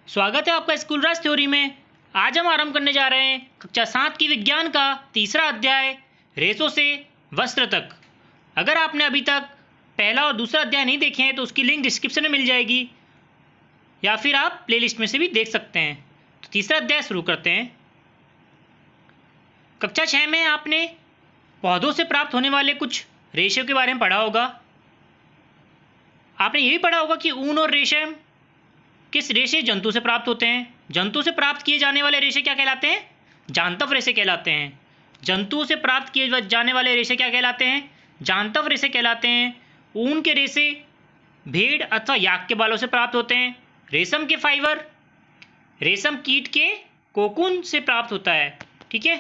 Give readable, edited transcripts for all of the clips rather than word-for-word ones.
स्वागत है आपका स्कूल राज थ्योरी में। आज हम आरंभ करने जा रहे हैं कक्षा 7 की विज्ञान का तीसरा अध्याय रेशों से वस्त्र तक। अगर आपने अभी तक पहला और दूसरा अध्याय नहीं देखे हैं तो उसकी लिंक डिस्क्रिप्शन में मिल जाएगी या फिर आप प्लेलिस्ट में से भी देख सकते हैं। तो तीसरा अध्याय शुरू करते हैं। कक्षा 6 में आपने पौधों से प्राप्त होने वाले कुछ रेशों के बारे में पढ़ा होगा। आपने ये भी पढ़ा होगा कि ऊन और रेशम किस रेशे जंतु से प्राप्त होते हैं। जंतु से प्राप्त किए जाने वाले रेशे क्या कहलाते हैं? जांतव रेशे कहलाते हैं। जंतु से प्राप्त किए जाने वाले रेशे क्या कहलाते हैं? जांतव रेशे कहलाते हैं। ऊन के रेशे भेड़ अथवा याक के बालों से प्राप्त होते हैं। रेशम के फाइबर रेशम कीट के कोकून से प्राप्त होता है। ठीक है,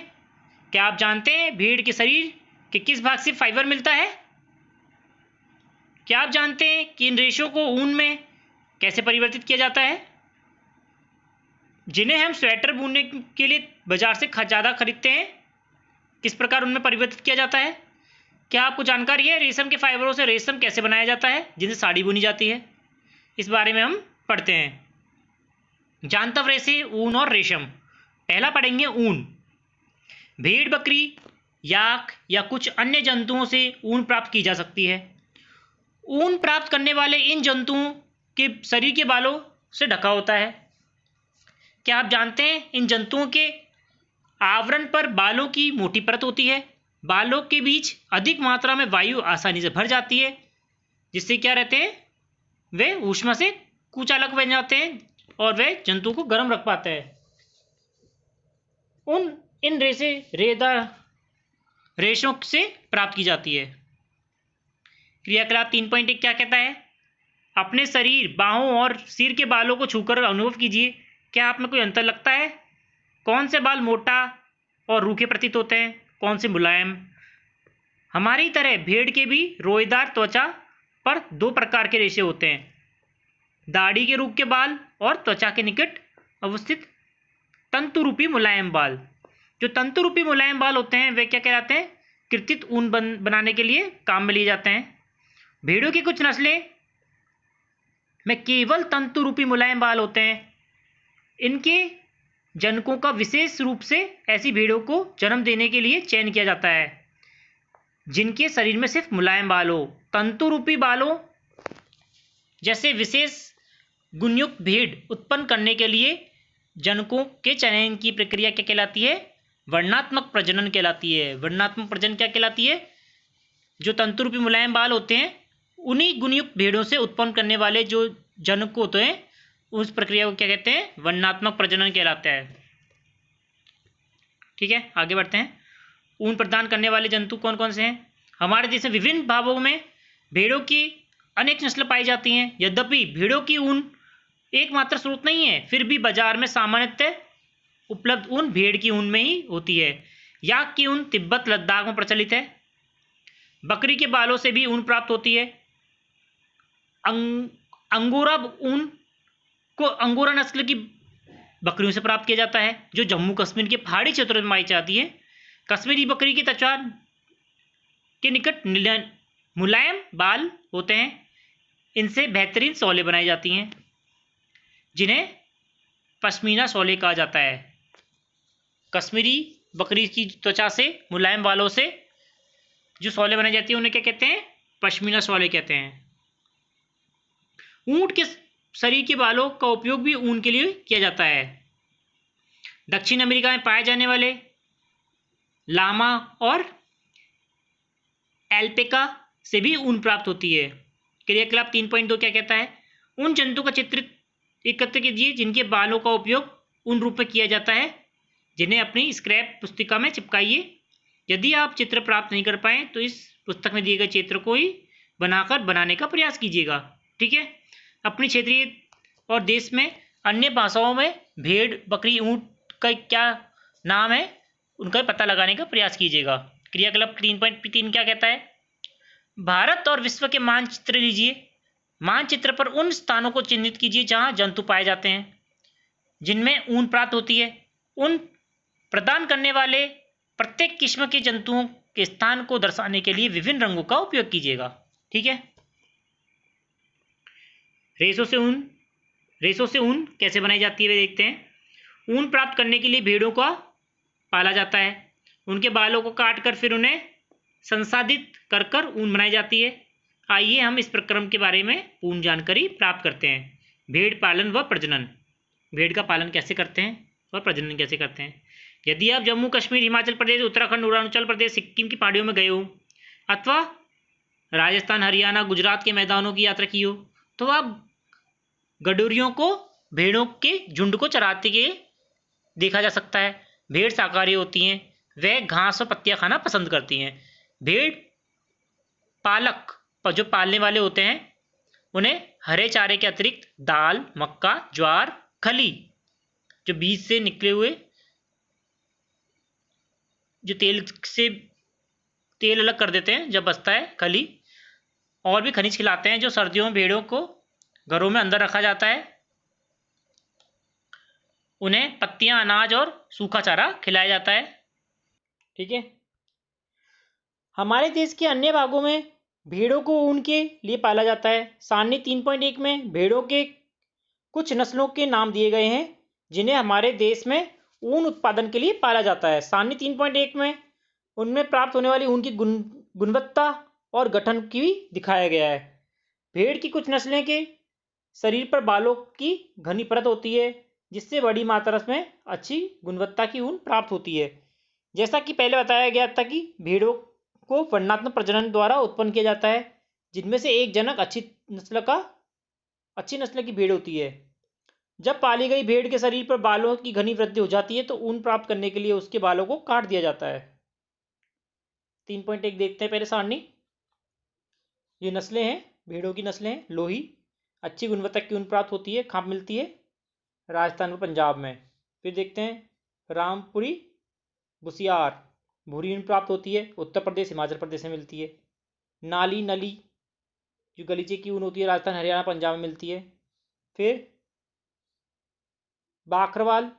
क्या आप जानते हैं भेड़ के शरीर के किस भाग से फाइबर मिलता है? क्या आप जानते हैं कि इन रेशों को ऊन में कैसे परिवर्तित किया जाता है? जिन्हें हम स्वेटर बुनने के लिए बाजार से ज़्यादा खरीदते हैं, किस प्रकार उनमें परिवर्तित किया जाता है? क्या आपको जानकारी है रेशम के फाइबरों से रेशम कैसे बनाया जाता है जिनसे साड़ी बुनी जाती है? इस बारे में हम पढ़ते हैं। जांतव रेशे, ऊन और रेशम। पहला पढ़ेंगे ऊन। भेड़, बकरी, याक या कुछ अन्य जंतुओं से ऊन प्राप्त की जा सकती है। ऊन प्राप्त करने वाले इन जंतुओं के शरीर के बालों से ढका होता है। क्या आप जानते हैं इन जंतुओं के आवरण पर बालों की मोटी परत होती है। बालों के बीच अधिक मात्रा में वायु आसानी से भर जाती है, जिससे क्या रहते हैं, वे ऊष्मा से कुचालक बन जाते हैं और वे जंतु को गर्म रख पाते हैं। इन रेशों से प्राप्त की जाती है। क्रियाकलाप 3.1 क्या कहता है? अपने शरीर, बाहों और सिर के बालों को छूकर अनुभव कीजिए। क्या आप में कोई अंतर लगता है? कौन से बाल मोटा और रूखे प्रतीत होते हैं, कौन से मुलायम? हमारी तरह भेड़ के भी रोएदार त्वचा पर दो प्रकार के रेशे होते हैं, दाढ़ी के रूप के बाल और त्वचा के निकट अवस्थित तंतुरूपी मुलायम बाल। जो तंतुरूपी मुलायम बाल होते हैं वे क्या कहलाते हैं? कृत्रित ऊन बनाने के लिए काम में लिए जाते हैं। भेड़ों की कुछ नस्लें में केवल तंतु रूपी मुलायम बाल होते हैं। इनके जनकों का विशेष रूप से ऐसी भेड़ों को जन्म देने के लिए चयन किया जाता है जिनके शरीर में सिर्फ मुलायम बाल हो। तंतु रूपी बालों जैसे विशेष गुणयुक्त भेड़ उत्पन्न करने के लिए जनकों के चयन की प्रक्रिया क्या कहलाती है? वर्णात्मक प्रजनन कहलाती है। वर्णात्मक प्रजनन क्या कहलाती है? जो तंतु रूपी मुलायम बाल होते हैं उन्हीं गुणयुक्त भेड़ों से उत्पन्न करने वाले जो जनक होते हैं उस प्रक्रिया को क्या कहते हैं? वर्णात्मक प्रजनन कहलाता है। ठीक है, आगे बढ़ते हैं। ऊन प्रदान करने वाले जंतु कौन कौन से हैं? हमारे देश में विभिन्न भागों में भेड़ों की अनेक नस्लें पाई जाती हैं। यद्यपि भेड़ों की ऊन एकमात्र स्रोत नहीं है, फिर भी बाजार में सामान्यतः उपलब्ध ऊन भेड़ की ऊन में ही होती है। याक की ऊन तिब्बत, लद्दाख में प्रचलित है। बकरी के बालों से भी ऊन प्राप्त होती है। अंगोरा ऊन को अंगोरा नस्ल की बकरियों से प्राप्त किया जाता है जो जम्मू कश्मीर के पहाड़ी क्षेत्रों में पाई जाती है। कश्मीरी बकरी की त्वचा के निकट मुलायम बाल होते हैं। इनसे बेहतरीन शॉलें बनाई जाती हैं जिन्हें पश्मीना शॉलें कहा जाता है। कश्मीरी बकरी की त्वचा से, मुलायम बालों से जो शॉलें बनाई जाती हैं उन्हें क्या कहते हैं? पश्मीना शॉलें कहते हैं। ऊंट के शरीर के बालों का उपयोग भी ऊन के लिए किया जाता है। दक्षिण अमेरिका में पाए जाने वाले लामा और एल्पेका से भी ऊन प्राप्त होती है। क्रियाकलाप 3.2 क्या कहता है? उन जंतु का चित्र एकत्र कीजिए जिनके बालों का उपयोग ऊन रूप में किया जाता है, जिन्हें अपनी स्क्रैप पुस्तिका में चिपकाइए। यदि आप चित्र प्राप्त नहीं कर पाए तो इस पुस्तक में दिए गए चित्र को ही बनाने का प्रयास कीजिएगा। ठीक है, अपनी क्षेत्रीय और देश में अन्य भाषाओं में भेड़, बकरी, ऊंट का क्या नाम है उनका पता लगाने का प्रयास कीजिएगा। क्रियाकलाप 3.3 क्या कहता है? भारत और विश्व के मानचित्र लीजिए। मानचित्र पर उन स्थानों को चिन्हित कीजिए जहां जंतु पाए जाते हैं जिनमें ऊन प्राप्त होती है। ऊन प्रदान करने वाले प्रत्येक किस्म के जंतुओं के स्थान को दर्शाने के लिए विभिन्न रंगों का उपयोग कीजिएगा। ठीक है, रेशों से ऊन रेशों से ऊन कैसे बनाई जाती है वे देखते हैं। ऊन प्राप्त करने के लिए भेड़ों का पाला जाता है। उनके बालों को काट कर फिर उन्हें संसाधित कर कर ऊन बनाई जाती है। आइए हम इस प्रक्रम के बारे में पूर्ण जानकारी प्राप्त करते हैं। भेड़ पालन व प्रजनन। भेड़ का पालन कैसे करते हैं और प्रजनन कैसे करते हैं। यदि आप जम्मू कश्मीर, हिमाचल प्रदेश, उत्तराखंड, अरुणाचल प्रदेश, सिक्किम की पहाड़ियों में गए हो अथवा राजस्थान, हरियाणा, गुजरात के मैदानों की यात्रा की हो तो आप गडोरियों को भेड़ों के झुंड को चराते हुए देखा जा सकता है। भेड़ शाकाहारी होती हैं, वे घास और पत्तियां खाना पसंद करती हैं। भेड़ पालक जो पालने वाले होते हैं उन्हें हरे चारे के अतिरिक्त दाल, मक्का, ज्वार, खली जो बीज से निकले हुए जो तेल अलग कर देते हैं जब बचता है खली, और भी खनिज खिलाते हैं जो सर्दियों में भेड़ों को घरों में अंदर रखा जाता है। उन्हें पत्तियां, अनाज और सूखा चारा खिलाया जाता है। ठीक है। हमारे देश के अन्य भागों में भेड़ों को ऊन के लिए पाला जाता है। सारणी 3.1 में भेड़ों के कुछ नस्लों के नाम दिए गए हैं जिन्हें हमारे देश में ऊन उत्पादन के लिए पाला जाता है। सारणी 3.1 में उनमें प्राप्त होने वाली ऊन की गुणवत्ता और गठन की भी दिखाया गया है। भेड़ की कुछ नस्लें के शरीर पर बालों की घनी परत होती है जिससे बड़ी मात्रा में अच्छी गुणवत्ता की ऊन प्राप्त होती है। जैसा कि पहले बताया गया था कि भेड़ों को वर्णात्मक प्रजनन द्वारा उत्पन्न किया जाता है जिनमें से एक जनक अच्छी नस्ल की भेड़ होती है। जब पाली गई भेड़ के शरीर पर बालों की घनी वृद्धि हो जाती है तो ऊन प्राप्त करने के लिए उसके बालों को काट दिया जाता है। 3.1 देखते हैं पहले सारणी। ये नस्लें हैं, भेड़ों की नस्लें हैं। लोही, अच्छी गुणवत्ता की ऊन प्राप्त होती है, खाप मिलती है राजस्थान और पंजाब में। फिर देखते हैं रामपुरी बुसियार, भूरी ऊन प्राप्त होती है, उत्तर प्रदेश, हिमाचल प्रदेश में मिलती है। नाली नली जो गलीचे की ऊन होती है राजस्थान, हरियाणा, पंजाब में मिलती है। फिर बाखरवाल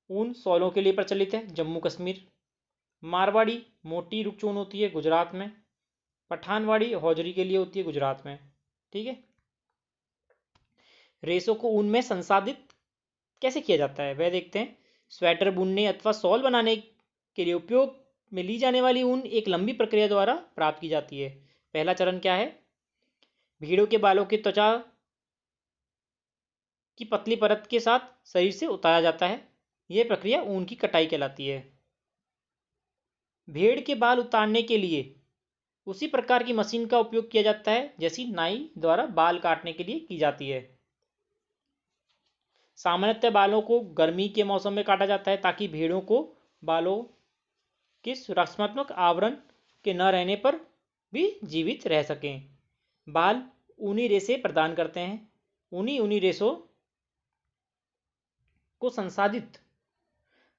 ऊन सौलों के लिए प्रचलित है, जम्मू कश्मीर। मारवाड़ी मोटी रुक्ष ऊन होती है गुजरात में। पठानवाड़ी हौजरी के लिए होती है गुजरात में। ठीक है। रेशों को ऊन में संसाधित कैसे किया जाता है वह देखते हैं। स्वेटर बुनने अथवा शॉल बनाने के लिए उपयोग में ली जाने वाली ऊन एक लंबी प्रक्रिया द्वारा प्राप्त की जाती है। पहला चरण क्या है? भेड़ों के बालों की त्वचा की पतली परत के साथ शरीर से उतारा जाता है। यह प्रक्रिया ऊन की कटाई कहलाती है। भेड़ के बाल उतारने के लिए उसी प्रकार की मशीन का उपयोग किया जाता है जैसी नाई द्वारा बाल काटने के लिए की जाती है। सामान्यतः बालों को गर्मी के मौसम में काटा जाता है ताकि भेड़ों को बालों के सुरक्षात्मक आवरण के न रहने पर भी जीवित रह सकें। बाल ऊनी रेशे प्रदान करते हैं। ऊनी रेशों को संसाधित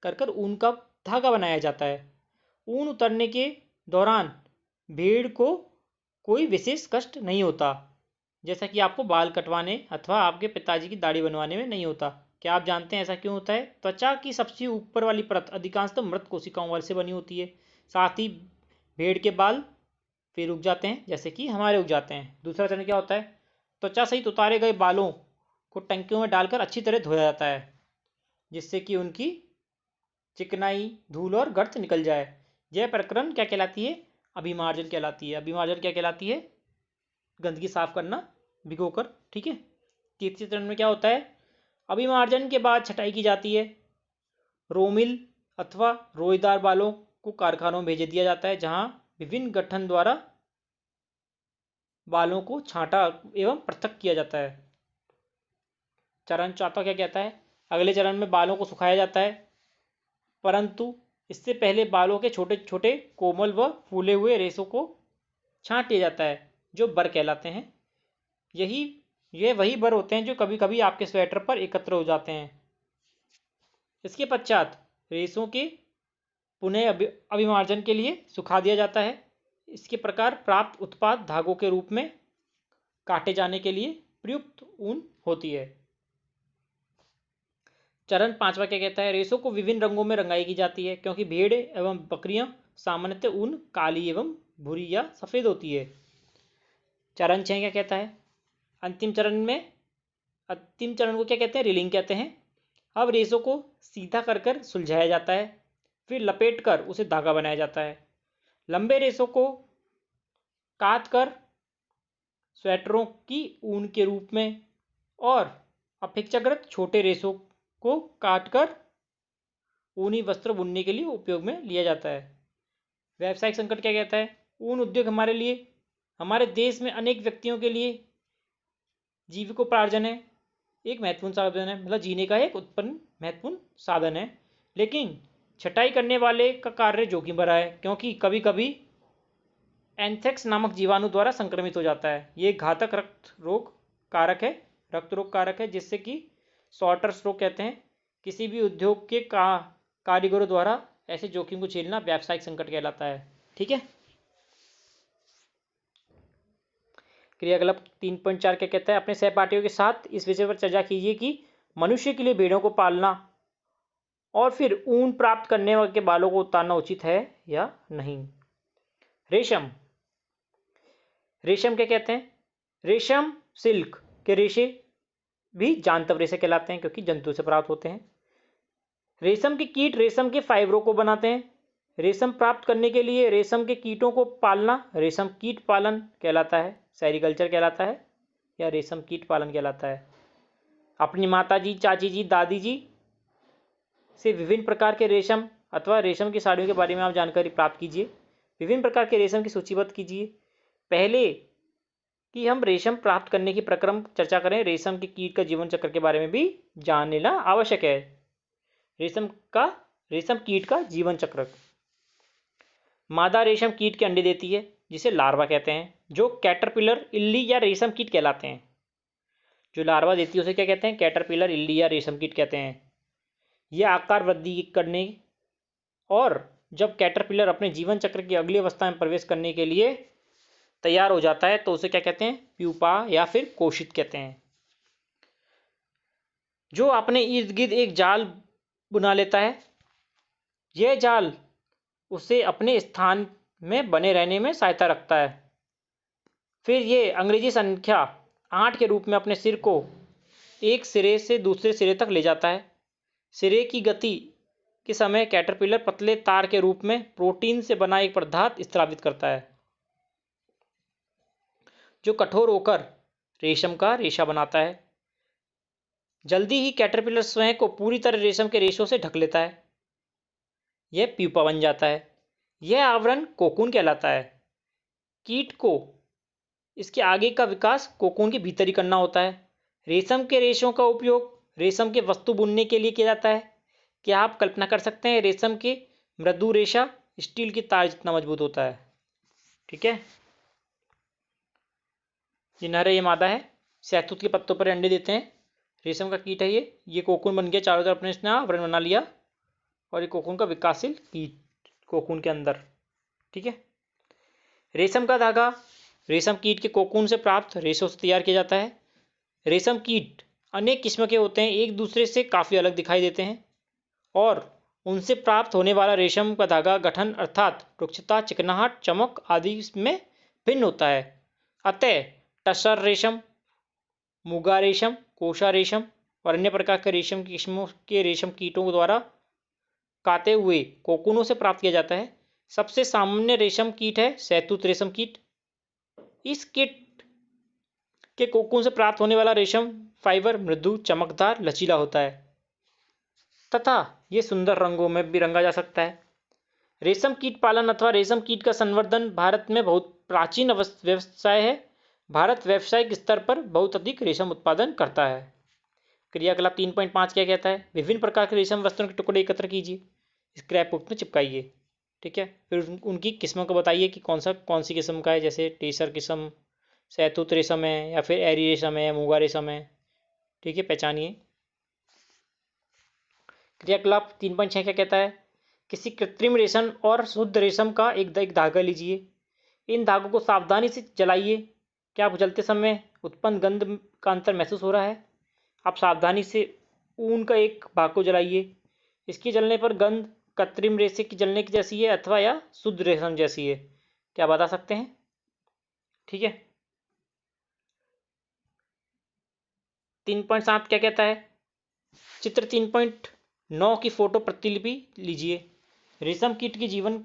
कर ऊन का धागा बनाया जाता है। ऊन उतरने के दौरान भेड़ को कोई विशेष कष्ट नहीं होता, जैसा कि आपको बाल कटवाने अथवा आपके पिताजी की दाढ़ी बनवाने में नहीं होता। क्या आप जानते हैं ऐसा क्यों होता है? त्वचा की सबसे ऊपर वाली परत अधिकांशतः मृत कोशिकाओं से बनी होती है। साथ ही भेड़ के बाल फिर उग जाते हैं जैसे कि हमारे उग जाते हैं। दूसरा चरण क्या होता है? त्वचा सहित उतारे गए बालों को टंकियों में डालकर अच्छी तरह धोया जाता है जिससे कि उनकी चिकनाई, धूल और गर्त निकल जाए। यह प्रक्रिया क्या कहलाती है? अभिमार्जन कहलाती है। अभिमार्जन क्या कहलाती है? गंदगी साफ करना भिगोकर। ठीक है। तीसरे चरण में क्या होता है? अभिमार्जन के बाद छटाई की जाती है। रोमिल अथवा रोएदार बालों को कारखानों में भेज दिया जाता है जहां विभिन्न गठन द्वारा बालों को छांटा एवं पृथक किया जाता है। चरण चौथा क्या कहता है? अगले चरण में बालों को सुखाया जाता है, परंतु इससे पहले बालों के छोटे छोटे कोमल व फूले हुए रेशों को छांट लिया जाता है जो बर कहलाते हैं। ये वही बर होते हैं जो कभी कभी आपके स्वेटर पर एकत्र हो जाते हैं। इसके पश्चात रेशों के पुनः अभिमार्जन के लिए सुखा दिया जाता है। इसके प्रकार प्राप्त उत्पाद धागों के रूप में काटे जाने के लिए प्रयुक्त ऊन होती है। चरण पांचवा क्या कहता है? रेशों को विभिन्न रंगों में रंगाई की जाती है क्योंकि भेड़ एवं बकरियां सामान्यतः ऊन काली एवं भूरी या सफेद होती है। चरण 6 क्या कहता है? अंतिम चरण में अंतिम चरण को क्या कहते हैं? रीलिंग कहते हैं। अब रेशों को सीधा कर कर सुलझाया जाता है, फिर लपेट कर उसे धागा बनाया जाता है। लंबे रेशों को काट कर स्वेटरों की ऊन के रूप में और अपेक्षाकृत छोटे रेशों को काटकर ऊनी वस्त्र बुनने के लिए उपयोग में लिया जाता है। व्यावसायिक संकट क्या कहता है? ऊन उद्योग हमारे लिए, हमारे देश में अनेक व्यक्तियों के लिए जीविकोपार्जन है, एक महत्वपूर्ण साधन है, मतलब जीने का एक उत्पन्न महत्वपूर्ण साधन है। लेकिन छटाई करने वाले का कार्य जोखिम भरा है, क्योंकि कभी कभी एंथ्रेक्स नामक जीवाणु द्वारा संक्रमित हो जाता है। ये घातक रक्त रोग कारक है, जिससे कि सॉर्टर्स रोग कहते हैं। किसी भी उद्योग के कारीगरों द्वारा ऐसे जोखिम को झेलना व्यावसायिक संकट कहलाता है। ठीक है। क्रियाकलाप 3.4 क्या कहता है? अपने सहपाठियों के साथ इस विषय पर चर्चा कीजिए कि मनुष्य के लिए भेड़ों को पालना और फिर ऊन प्राप्त करने के बालों को उतारना उचित है या नहीं। रेशम क्या कहते हैं? रेशम सिल्क के रेशे भी जांतव रेशे कहलाते हैं, क्योंकि जंतु से प्राप्त होते हैं। रेशम के कीट रेशम के फाइबरों को बनाते हैं। रेशम प्राप्त करने के लिए रेशम के कीटों को पालना रेशम कीट पालन कहलाता है, सेरिकल्चर कहलाता है या रेशम कीट पालन कहलाता है। अपनी माता जी, चाची जी, दादी जी से विभिन्न प्रकार के रेशम अथवा रेशम की साड़ियों के बारे में आप जानकारी प्राप्त कीजिए। विभिन्न प्रकार के रेशम की सूचीबद्ध कीजिए। पहले कि हम रेशम प्राप्त करने की प्रक्रम चर्चा करें, रेशम के कीट का जीवन चक्र के बारे में भी जान लेना आवश्यक है। रेशम कीट का जीवन चक्र। मादा रेशम कीट के अंडे देती है, जिसे लार्वा कहते हैं, जो कैटरपिलर, इल्ली या रेशम कीट कहलाते हैं। जो लार्वा देती है उसे क्या कहते हैं? कैटरपिलर, इल्ली या रेशम कीट कहते हैं। यह आकार वृद्धि करने और जब कैटरपिलर अपने जीवन चक्र की अगली अवस्था में प्रवेश करने के लिए तैयार हो जाता है तो उसे क्या कहते हैं? प्यूपा या फिर कोशित कहते हैं। जो अपने इर्द गिर्द एक जाल बुना लेता है, यह जाल उसे अपने स्थान में बने रहने में सहायता रखता है। फिर ये अंग्रेजी संख्या 8 के रूप में अपने सिर को एक सिरे से दूसरे सिरे तक ले जाता है। सिरे की गति के समय कैटरपिलर पतले तार के रूप में प्रोटीन से बना एक पदार्थ स्रावित करता है, जो कठोर होकर रेशम का रेशा बनाता है। जल्दी ही कैटरपिलर स्वयं को पूरी तरह रेशम के रेशों से ढक लेता है। यह प्यूपा बन जाता है। यह आवरण कोकून कहलाता है। कीट को इसके आगे का विकास कोकून के भीतर ही करना होता है। रेशम के रेशों का उपयोग रेशम के वस्तु बुनने के लिए किया जाता है। क्या आप कल्पना कर सकते हैं? रेशम के मृदु रेशा स्टील की तार जितना मजबूत होता है। ठीक है। ये नर है, ये मादा है। शहतूत के पत्तों पर अंडे देते हैं। रेशम का कीट है ये कोकून बन गया, चारों तरफ अपने इसने आवरण बना लिया और ये कोकून का विकासशील कीट कोकून के अंदर। ठीक है। रेशम का धागा रेशम कीट के कोकून से प्राप्त रेशों से तैयार किया जाता है। रेशम कीट अनेक किस्म के होते हैं, एक दूसरे से काफ़ी अलग दिखाई देते हैं और उनसे प्राप्त होने वाला रेशम का धागा गठन अर्थात रुक्षता, चिकनाहट, चमक आदि में भिन्न होता है। अतः टसर रेशम, मुगा रेशम, कोशा रेशम और अन्य प्रकार के रेशम की किस्मों के रेशम कीटों द्वारा काते हुए कोकूनों से प्राप्त किया जाता है। सबसे सामान्य रेशम कीट है शहतूत रेशम कीट। इस कीट के कोकून से प्राप्त होने वाला रेशम फाइबर मृदु, चमकदार, लचीला होता है तथा ये सुंदर रंगों में भी रंगा जा सकता है। रेशम कीट पालन अथवा रेशम कीट का संवर्धन भारत में बहुत प्राचीन व्यवसाय है। भारत व्यावसायिक स्तर पर बहुत अधिक रेशम उत्पादन करता है। क्रियाकलाप 3.5 क्या कहता है? विभिन्न प्रकार के रेशम वस्त्रों के टुकड़े एकत्र कीजिए, स्क्रैप बुक में चिपकाइए। ठीक है। फिर उनकी किस्मों को बताइए कि कौन सी किस्म का है, जैसे टेसर किस्म, शहतूत रेशम है या फिर एरी रेशम है, मुगा रेशम है। ठीक है, पहचानिए। क्रियाकलाप 3.6 क्या कहता है? किसी कृत्रिम रेशम और शुद्ध रेशम का एक धागा लीजिए। इन धागों को सावधानी से जलाइए। क्या आपको जलते समय उत्पन्न गंध का अंतर महसूस हो रहा है? आप सावधानी से ऊन का एक भाग को जलाइए। इसके जलने पर गंध कृत्रिम रेशे की जलने की जैसी है अथवा या शुद्ध रेशम जैसी है, क्या बता सकते हैं? ठीक है। 3.7 क्या कहता है? चित्र 3.9 की फोटो प्रतिलिपि लीजिए। रेशम कीट की जीवन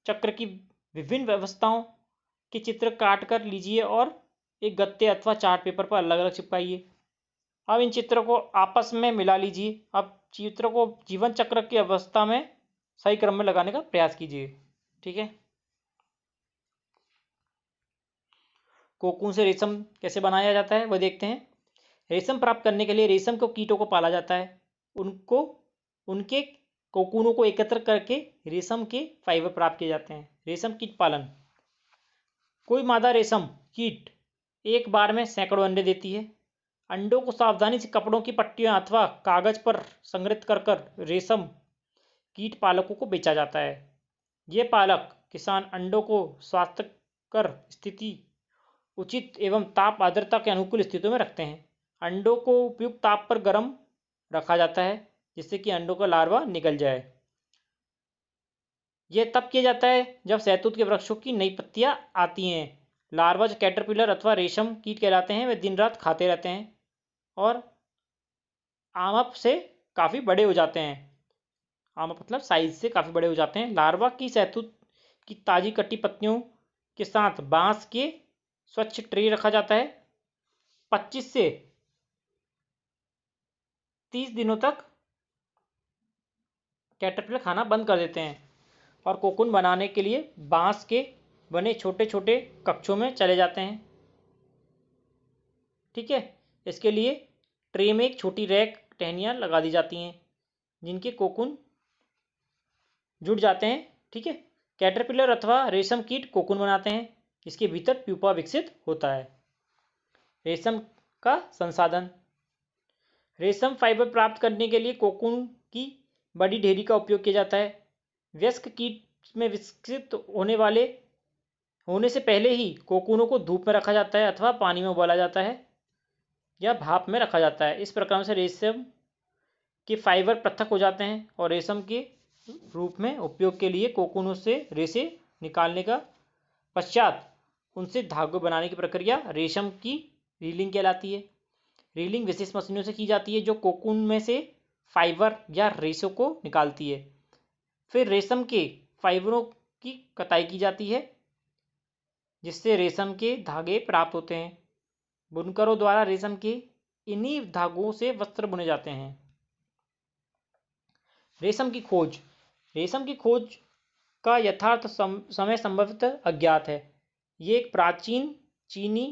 चक्र की विभिन्न व्यवस्थाओं के चित्र काट कर लीजिए और एक गत्ते अथवा चार्ट पेपर पर अलग अलग चिपकाइए। अब इन चित्रों को आपस में मिला लीजिए। अब चित्र को जीवन चक्र की अवस्था में सही क्रम में लगाने का प्रयास कीजिए। ठीक है। कोकून से रेशम कैसे बनाया जाता है वह देखते हैं। रेशम प्राप्त करने के लिए रेशम को कीटों को पाला जाता है। उनके कोकूनों को एकत्र करके रेशम के फाइबर प्राप्त किए जाते हैं। रेशम कीट पालन। कोई मादा रेशम कीट एक बार में सैकड़ों अंडे देती है। अंडों को सावधानी से कपड़ों की पट्टियों अथवा कागज पर संग्रहित कर रेशम कीट पालकों को बेचा जाता है। ये पालक किसान अंडों को स्वास्थ्यकर स्थिति, उचित एवं ताप आर्द्रता के अनुकूल स्थितियों में रखते हैं। अंडों को उपयुक्त ताप पर गर्म रखा जाता है जिससे कि अंडों का लार्वा निकल जाए। यह तब किया जाता है जब शहतूत के वृक्षों की नई पत्तियां आती हैं। लार्वा जो कैटरपिलर अथवा रेशम कीट कहलाते हैं वे दिन रात खाते रहते हैं और आमप से काफ़ी बड़े हो जाते हैं। आमप मतलब साइज से काफ़ी बड़े हो जाते हैं। लार्वा की शहतूत की ताज़ी कटी पत्तियों के साथ बांस के स्वच्छ ट्रे रखा जाता है। 25 से 30 दिनों तक कैटरपिलर खाना बंद कर देते हैं और कोकून बनाने के लिए बांस के बने छोटे छोटे कक्षों में चले जाते हैं। ठीक है। इसके लिए ट्रे में एक छोटी रैक टहनियाँ लगा दी जाती हैं जिनके कोकून जुड़ जाते हैं। ठीक है। कैटरपिलर अथवा रेशम कीट कोकून बनाते हैं जिसके भीतर प्यूपा विकसित होता है। रेशम का संसाधन। रेशम फाइबर प्राप्त करने के लिए कोकून की बड़ी ढेरी का उपयोग किया जाता है। वयस्क कीट में विकसित होने से पहले ही कोकूनों को धूप में रखा जाता है अथवा पानी में उबाला जाता है या भाप में रखा जाता है। इस प्रकार से रेशम के फाइबर पृथक हो जाते हैं और रेशम के रूप में उपयोग के लिए कोकूनों से रेशे निकालने का पश्चात उनसे धागे बनाने की प्रक्रिया रेशम की रीलिंग कहलाती है। रीलिंग विशेष मशीनों से की जाती है जो कोकून में से फाइबर या रेशों को निकालती है। फिर रेशम के फाइबरों की कताई की जाती है जिससे रेशम के धागे प्राप्त होते हैं। बुनकरों द्वारा रेशम के इन्हीं धागों से वस्त्र बुने जाते हैं। रेशम की खोज। रेशम की खोज का यथार्थ समय संभवतः अज्ञात है। ये एक प्राचीन चीनी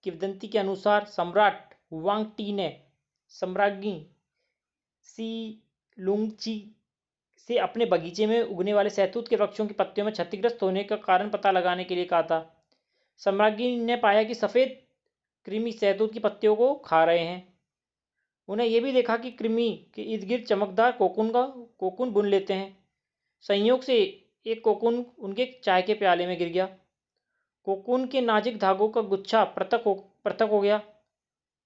किंवदंती के अनुसार सम्राट वांग टी ने सम्राज्ञी सी लुंगची से अपने बगीचे में उगने वाले शहतूत के वृक्षों की पत्तियों में क्षतिग्रस्त होने का कारण पता लगाने के लिए कहा था। सम्राज्ञी ने पाया कि सफ़ेद कृमि शहतूत की पत्तियों को खा रहे हैं। उन्हें यह भी देखा कि कृमि के इर्द गिर्द चमकदार कोकून बुन लेते हैं। संयोग से एक कोकून उनके चाय के प्याले में गिर गया। कोकून के नाजुक धागों का गुच्छा पृथक हो गया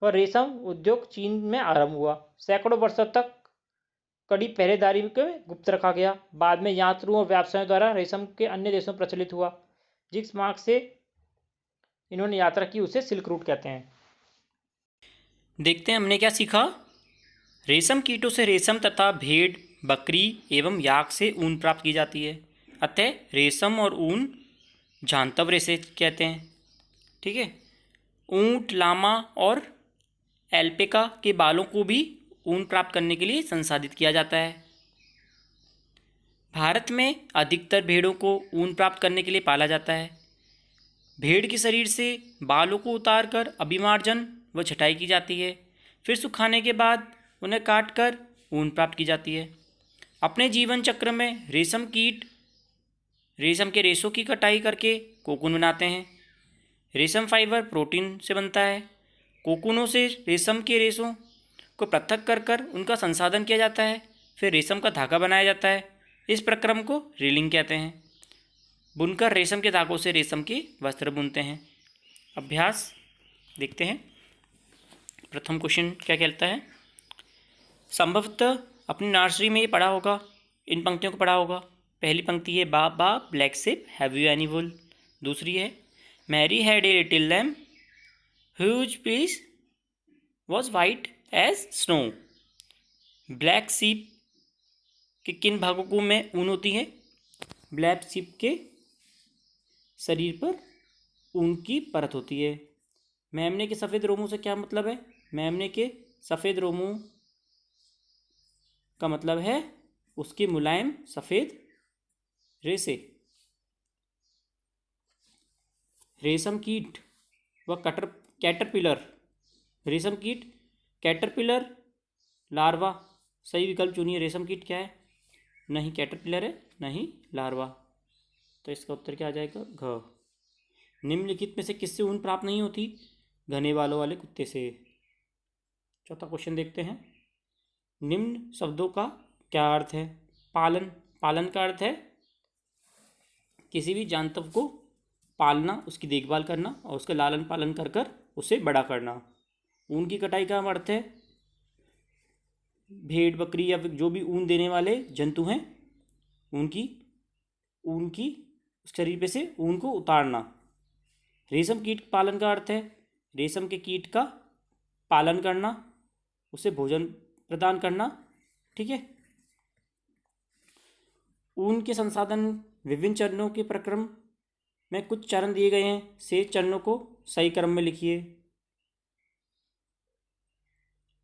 और रेशम उद्योग चीन में आरंभ हुआ। सैकड़ों वर्षों तक कड़ी पहरेदारी में गुप्त रखा गया। बाद में यात्रियों और व्यवसायियों द्वारा रेशम के अन्य देशों में प्रचलित हुआ। जिस मार्ग से इन्होंने यात्रा की उसे सिल्क रूट कहते हैं। देखते हैं हमने क्या सीखा। रेशम कीटों से रेशम तथा भेड़, बकरी एवं याक से ऊन प्राप्त की जाती है। अतः रेशम और ऊन जांतव रेशे कहते हैं। ठीक है। ऊंट, लामा और एल्पेका के बालों को भी ऊन प्राप्त करने के लिए संसाधित किया जाता है। भारत में अधिकतर भेड़ों को ऊन प्राप्त करने के लिए पाला जाता है। भेड़ के शरीर से बालों को उतारकर अभिमार्जन व छटाई की जाती है। फिर सुखाने के बाद उन्हें काट कर ऊन प्राप्त की जाती है। अपने जीवन चक्र में रेशम कीट रेशम के रेशों की कटाई करके कोकून बनाते हैं। रेशम फाइबर प्रोटीन से बनता है। कोकूनों से रेशम के रेशों को पृथक कर उनका संसाधन किया जाता है। फिर रेशम का धागा बनाया जाता है। इस प्रक्रम को रीलिंग कहते हैं। बुनकर रेशम के धागों से रेशम के वस्त्र बुनते हैं। अभ्यास देखते हैं। प्रथम क्वेश्चन क्या कहता है। संभवतः अपनी नर्सरी में ये पढ़ा होगा, इन पंक्तियों को पढ़ा होगा। पहली पंक्ति है baa baa black sheep have you any wool. दूसरी है Mary had a little lamb whose fleece was white as snow. Black sheep के किन भागों में ऊन होती है? ब्लैक शीप के शरीर पर ऊन की परत होती है। मेमने के सफ़ेद रोमों से क्या मतलब है? मेमने के सफ़ेद रोमों का मतलब है उसके मुलायम सफ़ेद रेशे। रेशम कीट व कैटरपिलर, रेशम कीट, कैटरपिलर, लार्वा। सही विकल्प चुनिए। रेशम कीट क्या है? नहीं कैटरपिलर है, नहीं लार्वा। तो इसका उत्तर क्या आ जाएगा? घ। निम्नलिखित में से किससे ऊन प्राप्त नहीं होती? घने बालों वाले कुत्ते से। चौथा क्वेश्चन देखते हैं। निम्न शब्दों का क्या अर्थ है? पालन। पालन का अर्थ है किसी भी जानवर को पालना, उसकी देखभाल करना और उसका लालन पालन कर कर उसे बड़ा करना। ऊन की कटाई का अर्थ है भेड़ बकरी या फिर जो भी ऊन देने वाले जंतु हैं उनकी शरीर पे से ऊन को उतारना। रेशम कीट पालन का अर्थ है रेशम के कीट का पालन करना, उसे भोजन प्रदान करना। ठीक है। ऊन के संसाधन विभिन्न चरणों के प्रक्रम में कुछ चरण दिए गए हैं। शेष चरणों को सही क्रम में लिखिए।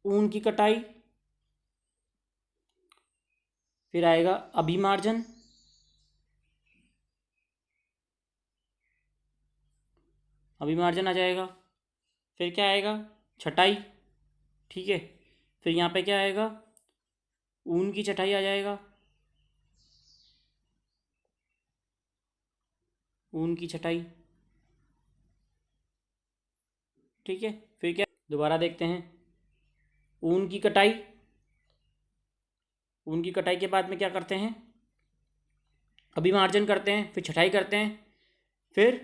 ऊन की कटाई, फिर आएगा अभिमार्जन, अभिमार्जन आ जाएगा। फिर क्या आएगा? छटाई। ठीक है। फिर यहाँ पे क्या आएगा? ऊन की छटाई आ जाएगा, ऊन की छटाई। ठीक है। फिर क्या? दोबारा देखते हैं। ऊन की कटाई, ऊन की कटाई के बाद में क्या करते हैं? अभिमार्जन करते हैं, फिर छटाई करते हैं, फिर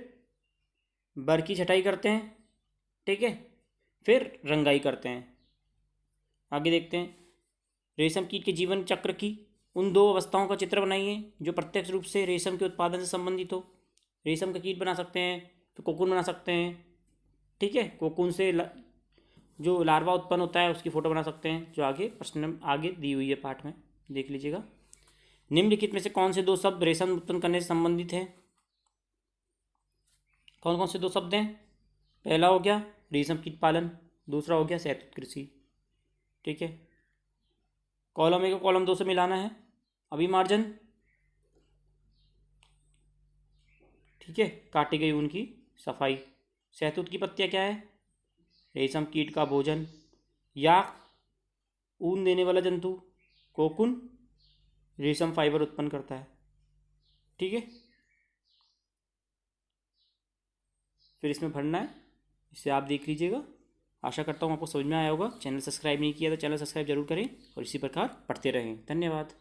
बर की छटाई करते हैं। ठीक है। फिर रंगाई करते हैं। आगे देखते हैं। रेशम कीट के जीवन चक्र की उन दो अवस्थाओं का चित्र बनाइए जो प्रत्यक्ष रूप से रेशम के उत्पादन से संबंधित हो। रेशम का कीट बना सकते हैं, फिर कोकून बना सकते हैं। ठीक है। कोकून से जो लार्वा उत्पन्न होता है उसकी फ़ोटो बना सकते हैं, जो आगे प्रश्न आगे दी हुई है पाठ में, देख लीजिएगा। निम्नलिखित में से कौन से दो शब्द रेशम उत्पन्न करने से संबंधित हैं? कौन कौन से दो शब्द हैं? पहला हो गया रेशम कीट पालन, दूसरा हो गया शहतूत कृषि। ठीक है। कॉलम 1 को कॉलम 2 से मिलाना है। अभिमार्जन, ठीक है, काटी गई ऊन की सफाई। शहतूत की पत्तियाँ क्या है? रेशम कीट का भोजन। याक, ऊन देने वाला जंतु। कोकुन, रेशम फाइबर उत्पन्न करता है। ठीक है। फिर इसमें भरना है, इसे आप देख लीजिएगा। आशा करता हूँ आपको समझ में आया होगा। चैनल सब्सक्राइब नहीं किया तो चैनल सब्सक्राइब जरूर करें और इसी प्रकार पढ़ते रहें। धन्यवाद।